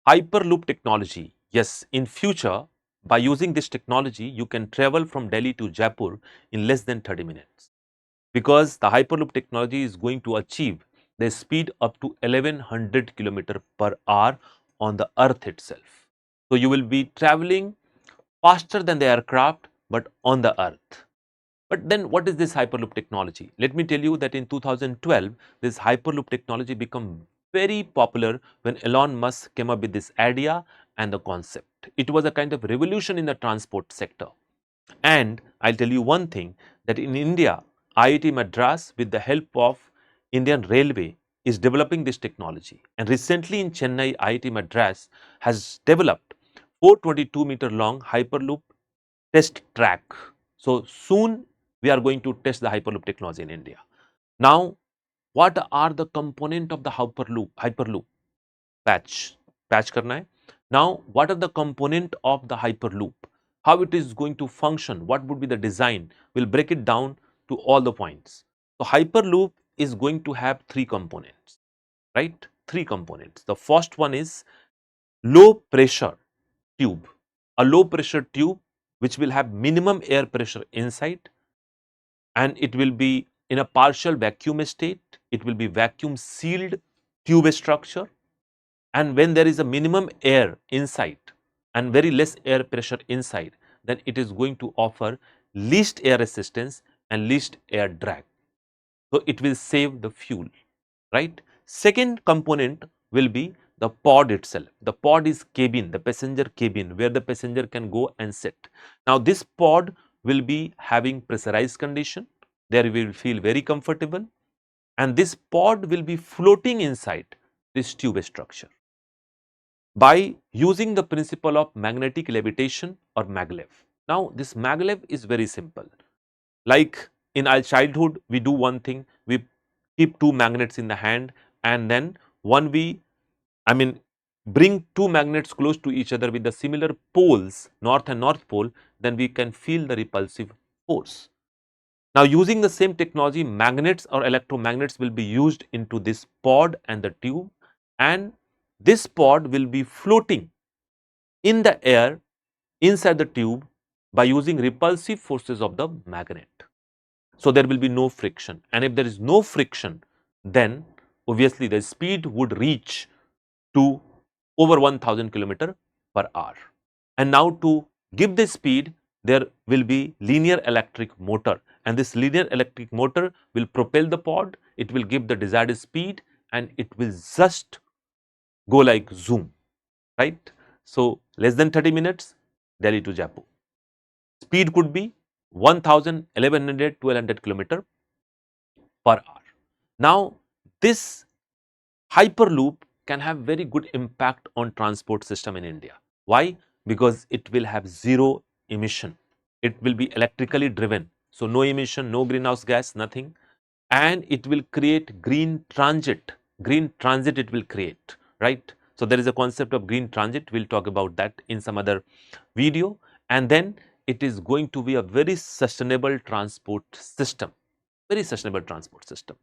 Hyperloop technology. Yes, in future, by using this technology, you can travel from Delhi to Jaipur in less than 30 minutes. Because the Hyperloop technology is going to achieve the speed up to 1100 km per hour on the earth itself. So, you will be traveling faster than the aircraft, but on the earth. But then what is this Hyperloop technology? Let me tell you that in 2012, this Hyperloop technology became very popular when Elon Musk came up with this idea and the concept. It was a kind of revolution in the transport sector. And I'll tell you one thing, that in India, IIT Madras, with the help of Indian Railway, is developing this technology. And recently in Chennai, IIT Madras has developed 422-meter long Hyperloop test track. So soon we are going to test the Hyperloop technology in India. Now, what are the component of the Hyperloop? Patch karna hai. Now, what are the component of the Hyperloop? How it is going to function? What would be the design? We'll break it down to all the points. So Hyperloop is going to have three components, right? Three components. The first one is low pressure tube, a low pressure tube which will have minimum air pressure inside, and it will be in a partial vacuum state. It will be vacuum sealed tube structure, and when there is a minimum air inside and very less air pressure inside, then it is going to offer least air resistance and least air drag. So it will save the fuel, right? Second component will be the pod itself. The pod is cabin, the passenger cabin, where the passenger can go and sit. Now this pod will be having pressurized condition. There we will feel very comfortable, and this pod will be floating inside this tube structure by using the principle of magnetic levitation or maglev. Now this maglev is very simple. Like in our childhood, we do one thing, we keep two magnets in the hand, and then bring two magnets close to each other with the similar poles, north and north pole, then we can feel the repulsive force. Now using the same technology, magnets or electromagnets will be used into this pod and the tube, and this pod will be floating in the air inside the tube by using repulsive forces of the magnet. So there will be no friction, and if there is no friction, then obviously the speed would reach to over 1000 km per hour. And now to give the speed, there will be linear electric motor, and this linear electric motor will propel the pod, it will give the desired speed, and it will just go like zoom, right? So less than 30 minutes, Delhi to Jaipur. Speed could be 1000, 1100, 1200 km per hour. Now this Hyperloop can have very good impact on transport system in India. Why? Because it will have zero emission. It will be electrically driven. So no emission, no greenhouse gas, nothing. And it will create green transit. Green transit it will create, right? So there is a concept of green transit. We'll talk about that in some other video. And then it is going to be a very sustainable transport system. Very sustainable transport system.